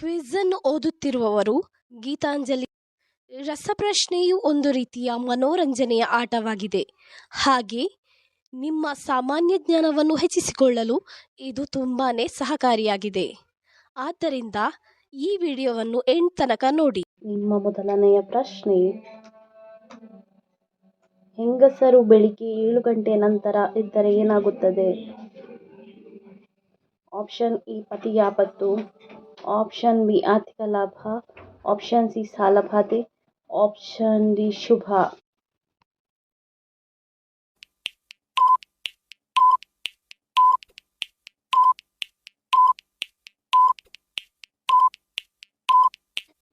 Quiz ಅನ್ನು ಓದುತ್ತಿರುವವರು ಗೀತಾಂಜಲಿ. ರಸಪ್ರಶ್ನೆಯು ಒಂದು ರೀತಿಯ ಮನೋರಂಜನೆಯ ಆಟವಾಗಿದೆ. ಹಾಗೆ ನಿಮ್ಮ ಸಾಮಾನ್ಯ ಜ್ಞಾನವನ್ನು ಹೆಚ್ಚಿಸಿಕೊಳ್ಳಲು ಇದು ತುಂಬಾನೇ ಸಹಕಾರಿಯಾಗಿದೆ. ಆದ್ದರಿಂದ ಈ ವಿಡಿಯೋವನ್ನು ಎಂಡ್ ತನಕ ನೋಡಿ. ನಿಮ್ಮ ಮೊದಲನೆಯ ಪ್ರಶ್ನೆ, ಹೆಂಗಸರು ಬೆಳಿಗ್ಗೆ 7 ಗಂಟೆ ನಂತರ ಎದ್ದರೆ ಏನಾಗುತ್ತದೆ? ಆಪ್ಷನ್ ಎ ಪತಿಗೆ ಆಪತ್ತು, ಆಪ್ಷನ್ ಬಿ ಆರ್ಥಿಕ ಲಾಭ, ಆಪ್ಷನ್ ಸಿ ಸಾಲಬಾಧೆ, ಆಪ್ಷನ್ ಡಿ ಶುಭ.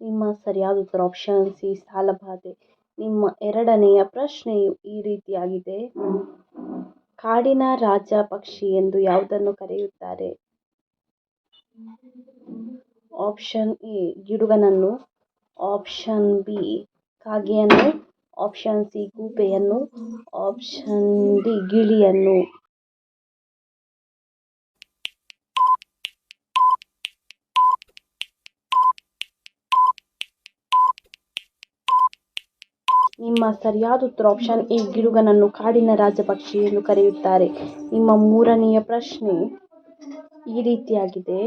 ನಿಮ್ಮ ಸರಿಯಾದ ಉತ್ತರ ಆಪ್ಷನ್ ಸಿ ಸಾಲಬಾಧೆ. ನಿಮ್ಮ ಎರಡನೆಯ ಪ್ರಶ್ನೆಯು ಈ ರೀತಿಯಾಗಿದೆ. ಕಾಡಿನ ರಾಜ ಪಕ್ಷಿ ಎಂದು ಯಾವುದನ್ನು ಕರೆಯುತ್ತಾರೆ? ಆಪ್ಷನ್ ಎ ಗಿಡುಗನನ್ನು, ಆಪ್ಷನ್ ಬಿ ಕಾಗೆಯನ್ನು, ಆಪ್ಷನ್ ಸಿ ಗೂಬೆಯನ್ನು, ಆಪ್ಷನ್ ಡಿ ಗಿಳಿಯನ್ನು. ನಿಮ್ಮ ಸರಿಯಾದ ಉತ್ತರ ಆಪ್ಷನ್ ಎ ಗಿಡುಗನನ್ನು ಕಾಡಿನ ರಾಜಪಕ್ಷಿ ಎಂದು ಕರೆಯುತ್ತಾರೆ. ನಿಮ್ಮ ಮೂರನೆಯ ಪ್ರಶ್ನೆ ಈ ರೀತಿಯಾಗಿದೆ.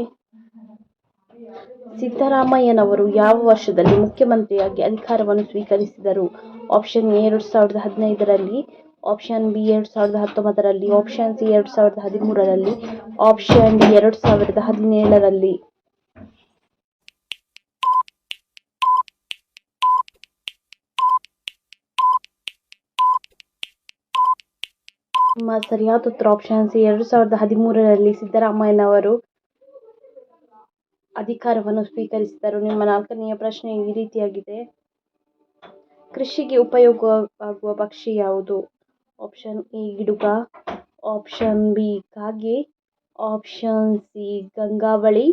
ಸಿದ್ದರಾಮಯ್ಯನವರು ಯಾವ ವರ್ಷದಲ್ಲಿ ಮುಖ್ಯಮಂತ್ರಿಯಾಗಿ ಅಧಿಕಾರವನ್ನು ಸ್ವೀಕರಿಸಿದರು? ಆಪ್ಷನ್ ಎ 2015ರಲ್ಲಿ, ಆಪ್ಷನ್ ಬಿ 2019ರಲ್ಲಿ, ಆಪ್ಷನ್ ಸಿ 2013ರಲ್ಲಿ, ಆಪ್ಷನ್ ಡಿ 2017ರಲ್ಲಿ. ನಿಮ್ಮ ಸರಿಯಾದ ಉತ್ತರ ಆಪ್ಷನ್ ಸಿ 2013ರಲ್ಲಿ ಸಿದ್ದರಾಮಯ್ಯನವರು ಅಧಿಕಾರವನ್ನು ಸ್ವೀಕರಿಸಿದರು. ನಿಮ್ಮ ನಾಲ್ಕನೆಯ ಪ್ರಶ್ನೆ ಈ ರೀತಿಯಾಗಿದೆ. ಕೃಷಿಗೆ ಉಪಯೋಗವಾಗುವ ಪಕ್ಷಿ ಯಾವುದು? ಆಪ್ಷನ್ ಎ ಗಿಡುಗ, ಆಪ್ಷನ್ ಬಿ ಕಾಗೆ, option C Gangavali,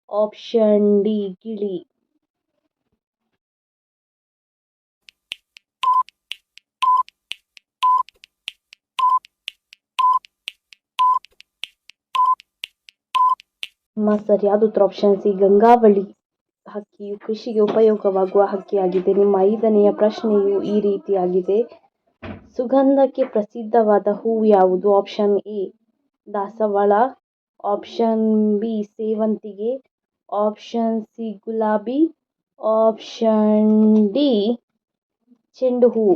option D ಗಿಳಿ. ನಿಮ್ಮ ಸರಿಯಾದ ಉತ್ತರ ಆಪ್ಷನ್ ಸಿ ಗಂಗಾವಳಿ ಹಕ್ಕಿಯು ಕೃಷಿಗೆ ಉಪಯೋಗವಾಗುವ ಹಕ್ಕಿಯಾಗಿದೆ. ನಿಮ್ಮ ಐದನೆಯ ಪ್ರಶ್ನೆಯು ಈ ರೀತಿಯಾಗಿದೆ. ಸುಗಂಧಕ್ಕೆ ಪ್ರಸಿದ್ಧವಾದ ಹೂವು ಯಾವುದು? ಆಪ್ಷನ್ ಎ ದಾಸವಾಳ, ಆಪ್ಷನ್ ಬಿ ಸೇವಂತಿಗೆ, ಆಪ್ಷನ್ ಸಿ ಗುಲಾಬಿ, ಆಪ್ಷನ್ ಡಿ ಚೆಂಡು ಹೂ.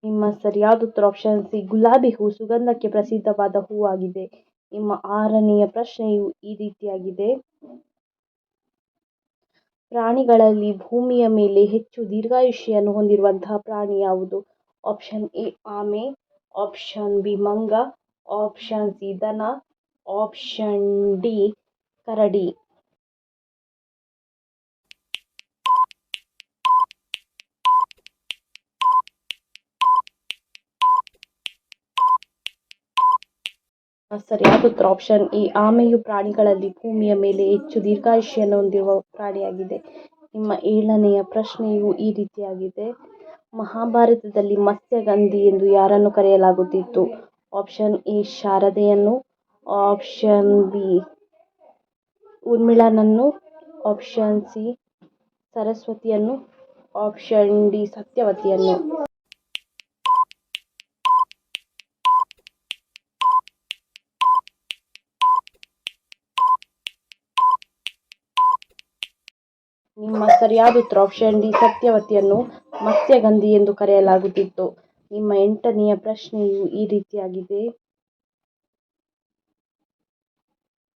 ನಿಮ್ಮ ಸರಿಯಾದ ಉತ್ತರ ಆಪ್ಷನ್ ಸಿ ಗುಲಾಬಿ ಹೂ ಸುಗಂಧಕ್ಕೆ ಪ್ರಸಿದ್ಧವಾದ ಹೂವಾಗಿದೆ. ನಿಮ್ಮ ಆರನೆಯ ಪ್ರಶ್ನೆಯು ಈ ರೀತಿಯಾಗಿದೆ. ಪ್ರಾಣಿಗಳಲ್ಲಿ ಭೂಮಿಯ ಮೇಲೆ ಹೆಚ್ಚು ದೀರ್ಘಾಯುಷ್ಯವನ್ನು ಹೊಂದಿರುವಂತಹ ಪ್ರಾಣಿ ಯಾವುದು? ಆಪ್ಷನ್ ಎ ಆಮೆ, ಆಪ್ಷನ್ ಬಿ ಮಂಗ, ಆಪ್ಷನ್ ಸಿ ದನ, ಆಪ್ಷನ್ ಡಿ ಕರಡಿ. ಸರಿಯಾದ ಉತ್ತರ ಆಪ್ಷನ್ ಎ ಆಮೆಯು ಪ್ರಾಣಿಗಳಲ್ಲಿ ಭೂಮಿಯ ಮೇಲೆ ಹೆಚ್ಚು ದೀರ್ಘಾಯುಷ್ಯವನ್ನು ಹೊಂದಿರುವ ಪ್ರಾಣಿಯಾಗಿದೆ. ನಿಮ್ಮ ಏಳನೆಯ ಪ್ರಶ್ನೆಯು ಈ ರೀತಿಯಾಗಿದೆ. ಮಹಾಭಾರತದಲ್ಲಿ ಮತ್ಸ್ಯಗಂಧಿ ಎಂದು ಯಾರನ್ನು ಕರೆಯಲಾಗುತ್ತಿತ್ತು? ಆಪ್ಷನ್ ಎ ಶಾರದೆಯನ್ನು, ಆಪ್ಷನ್ ಬಿ ಊರ್ಮಿಳನನ್ನು, ಆಪ್ಷನ್ ಸಿ ಸರಸ್ವತಿಯನ್ನು, ಆಪ್ಷನ್ ಡಿ ಸತ್ಯವತಿಯನ್ನು. ನಿಮ್ಮ ಸರಿಯಾದ ಉತ್ತರ ಆಪ್ಷನ್ ಡಿ ಸತ್ಯವತಿಯನ್ನು ಮತ್ಸ್ಯಗಂಧಿ ಎಂದು ಕರೆಯಲಾಗುತ್ತಿತ್ತು. ನಿಮ್ಮ ಎಂಟನೆಯ ಪ್ರಶ್ನೆಯು ಈ ರೀತಿಯಾಗಿದೆ.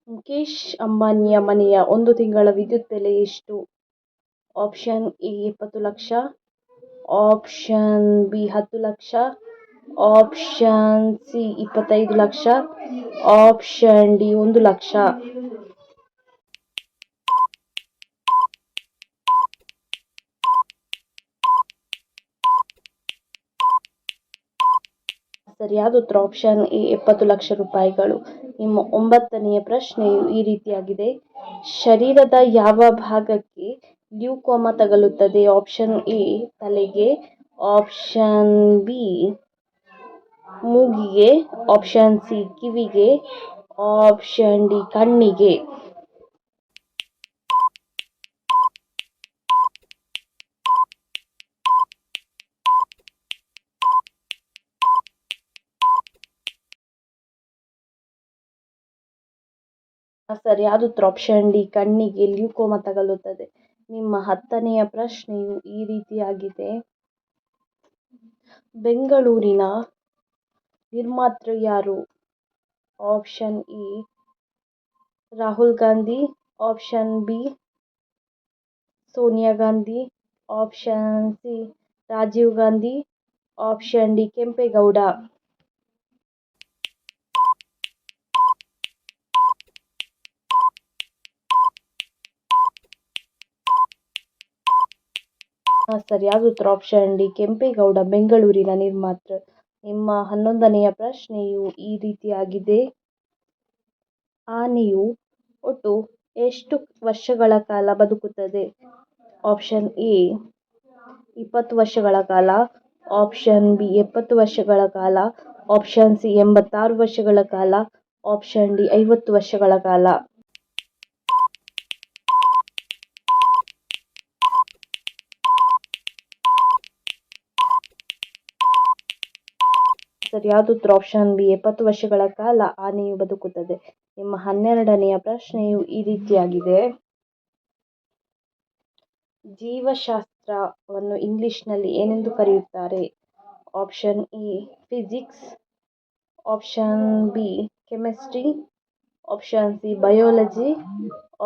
ಮುಖೇಶ್ ಅಂಬಾನಿಯ ಮನೆಯ ಒಂದು ತಿಂಗಳ ವಿದ್ಯುತ್ ಬೆಲೆ ಎಷ್ಟು? Option A 70 lakh, option B 10 lakh, option C 25 lakh, option D 1 lakh. ಸರಿಯಾದ ಉತ್ತರ ಆಪ್ಷನ್ ಎ 70 ಲಕ್ಷ ರೂಪಾಯಿಗಳು. ನಿಮ್ಮ ಒಂಬತ್ತನೆಯ ಪ್ರಶ್ನೆಯು ಈ ರೀತಿಯಾಗಿದೆ. ಶರೀರದ ಯಾವ ಭಾಗಕ್ಕೆ ಲ್ಯೂಕೋಮಾ ತಗುಲುತ್ತದೆ? ಆಪ್ಷನ್ ಎ ತಲೆಗೆ, ಆಪ್ಷನ್ ಬಿ ಮೂಗಿಗೆ, ಆಪ್ಷನ್ ಸಿ ಕಿವಿಗೆ, ಆಪ್ಷನ್ ಡಿ ಕಣ್ಣಿಗೆ. ಸರಿಯಾದ ಉತ್ತರ ಆಪ್ಷನ್ ಡಿ ಕಣ್ಣಿಗೆ ಲ್ಯೂಕೋಮಾ ತಗಲುತ್ತದೆ. ನಿಮ್ಮ 10ನೆಯ ಪ್ರಶ್ನೆಯು ಈ ರೀತಿಯಾಗಿದೆ. ಬೆಂಗಳೂರಿನ ನಿರ್ಮಾತೃ ಯಾರು? Option A Rahul Gandhi, option B Sonia Gandhi, option C Rajiv Gandhi, option D Kempegowda. ಸರಿಯಾದ ಉತ್ತರ ಆಪ್ಷನ್ ಡಿ ಕೆಂಪೇಗೌಡ ಬೆಂಗಳೂರಿನ ನಿರ್ಮಾತೃ. ನಿಮ್ಮ 11ನೆಯ ಪ್ರಶ್ನೆಯು ಈ ರೀತಿಯಾಗಿದೆ. ಆನೆಯು ಒಟ್ಟು ಎಷ್ಟು ವರ್ಷಗಳ ಕಾಲ ಬದುಕುತ್ತದೆ? ಆಪ್ಷನ್ ಎ 20 ವರ್ಷಗಳ ಕಾಲ, ಆಪ್ಷನ್ ಬಿ 70 ವರ್ಷಗಳ ಕಾಲ, ಆಪ್ಷನ್ ಸಿ 86 ವರ್ಷಗಳ ಕಾಲ, ಆಪ್ಷನ್ ಡಿ 50 ವರ್ಷಗಳ ಕಾಲ. ಸರಿಯಾದ ಉತ್ತರ ಆಪ್ಷನ್ ಬಿ 70 ವರ್ಷಗಳ ಕಾಲ ಆನೆಯು ಬದುಕುತ್ತದೆ. ನಿಮ್ಮ 12ನೆಯ ಪ್ರಶ್ನೆಯು ಈ ರೀತಿಯಾಗಿದೆ. ಜೀವಶಾಸ್ತ್ರವನ್ನು ಇಂಗ್ಲಿಷ್ನಲ್ಲಿ ಏನೆಂದು ಕರೆಯುತ್ತಾರೆ? Option A physics, option B chemistry, option C biology,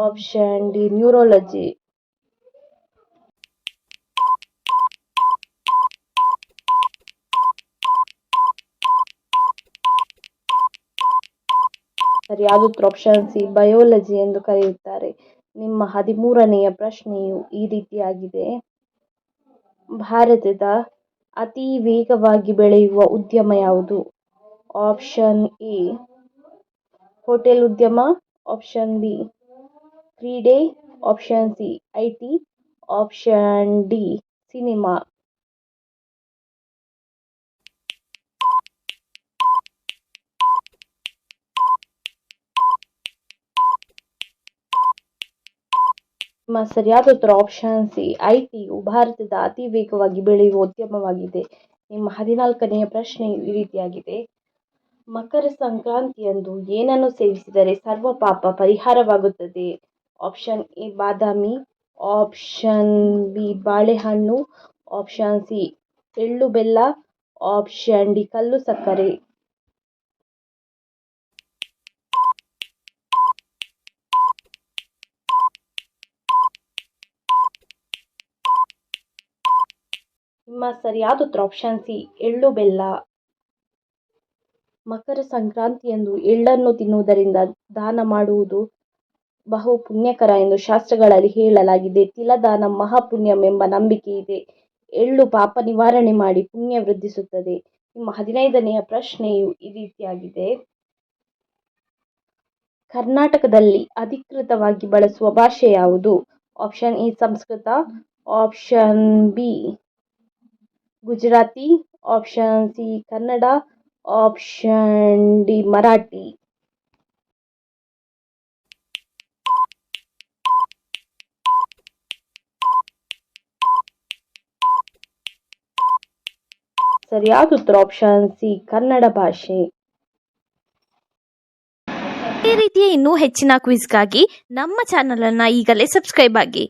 option D neurology. ಸರಿಯಾದ ಉತ್ತರ ಆಪ್ಷನ್ ಸಿ ಬಯೋಲಜಿ ಎಂದು ಕರೆಯುತ್ತಾರೆ. ನಿಮ್ಮ 13ನೆಯ ಪ್ರಶ್ನೆಯು ಈ ರೀತಿಯಾಗಿದೆ. ಭಾರತದ ಅತಿ ವೇಗವಾಗಿ ಬೆಳೆಯುವ ಉದ್ಯಮ ಯಾವುದು? ಆಪ್ಷನ್ ಎ ಹೋಟೆಲ್ ಉದ್ಯಮ, ಆಪ್ಷನ್ ಬಿ ಕ್ರೀಡೆ, option C IT, option D cinema. ನಿಮ್ಮ ಸರಿಯಾದ ಉತ್ತರ ಆಪ್ಷನ್ ಸಿ ಐಟಿಯು ಭಾರತದ ಅತಿ ವೇಗವಾಗಿ ಬೆಳೆಯುವ ಉದ್ಯಮವಾಗಿದೆ. ನಿಮ್ಮ 14ನೆಯ ಪ್ರಶ್ನೆಯು ಈ ರೀತಿಯಾಗಿದೆ. ಮಕರ ಸಂಕ್ರಾಂತಿಯಂದು ಏನನ್ನು ಸೇವಿಸಿದರೆ ಸರ್ವ ಪಾಪ ಪರಿಹಾರವಾಗುತ್ತದೆ? ಆಪ್ಷನ್ ಎ ಬಾದಾಮಿ, ಆಪ್ಷನ್ ಬಿ ಬಾಳೆಹಣ್ಣು, ಆಪ್ಷನ್ ಸಿ ಎಳ್ಳು ಬೆಲ್ಲ, ಆಪ್ಷನ್ ಡಿ ಕಲ್ಲು ಸಕ್ಕರೆ. ನಿಮ್ಮ ಸರಿಯಾದ ಉತ್ತರ ಆಪ್ಷನ್ ಸಿ ಎಳ್ಳು ಬೆಲ್ಲ. ಮಕರ ಸಂಕ್ರಾಂತಿಯಂದು ಎಳ್ಳನ್ನು ತಿನ್ನುವುದರಿಂದ ದಾನ ಮಾಡುವುದು ಬಹು ಪುಣ್ಯಕರ ಎಂದು ಶಾಸ್ತ್ರಗಳಲ್ಲಿ ಹೇಳಲಾಗಿದೆ. ತಿಲದಾನ ಮಹಾಪುಣ್ಯಂ ಎಂಬ ನಂಬಿಕೆ ಇದೆ. ಎಳ್ಳು ಪಾಪ ನಿವಾರಣೆ ಮಾಡಿ ಪುಣ್ಯ ವೃದ್ಧಿಸುತ್ತದೆ. ನಿಮ್ಮ 15ನೆಯ ಪ್ರಶ್ನೆಯು ಈ ರೀತಿಯಾಗಿದೆ. ಕರ್ನಾಟಕದಲ್ಲಿ ಅಧಿಕೃತವಾಗಿ ಬಳಸುವ ಭಾಷೆ ಯಾವುದು? Option A Sanskrit, option B Gujarati, option C Kannada, option D Marathi. ಸರಿಯಾದ ಉತ್ತರ ಆಪ್ಷನ್ ಸಿ ಕನ್ನಡ ಭಾಷೆ. ಇದೇ ರೀತಿಯ ಇನ್ನೂ ಹೆಚ್ಚಿನ ಕ್ವಿಜ್ಗಾಗಿ ನಮ್ಮ ಚಾನಲ್ ಅನ್ನು ಈಗಲೇ ಸಬ್ಸ್ಕ್ರೈಬ್ ಆಗಿ.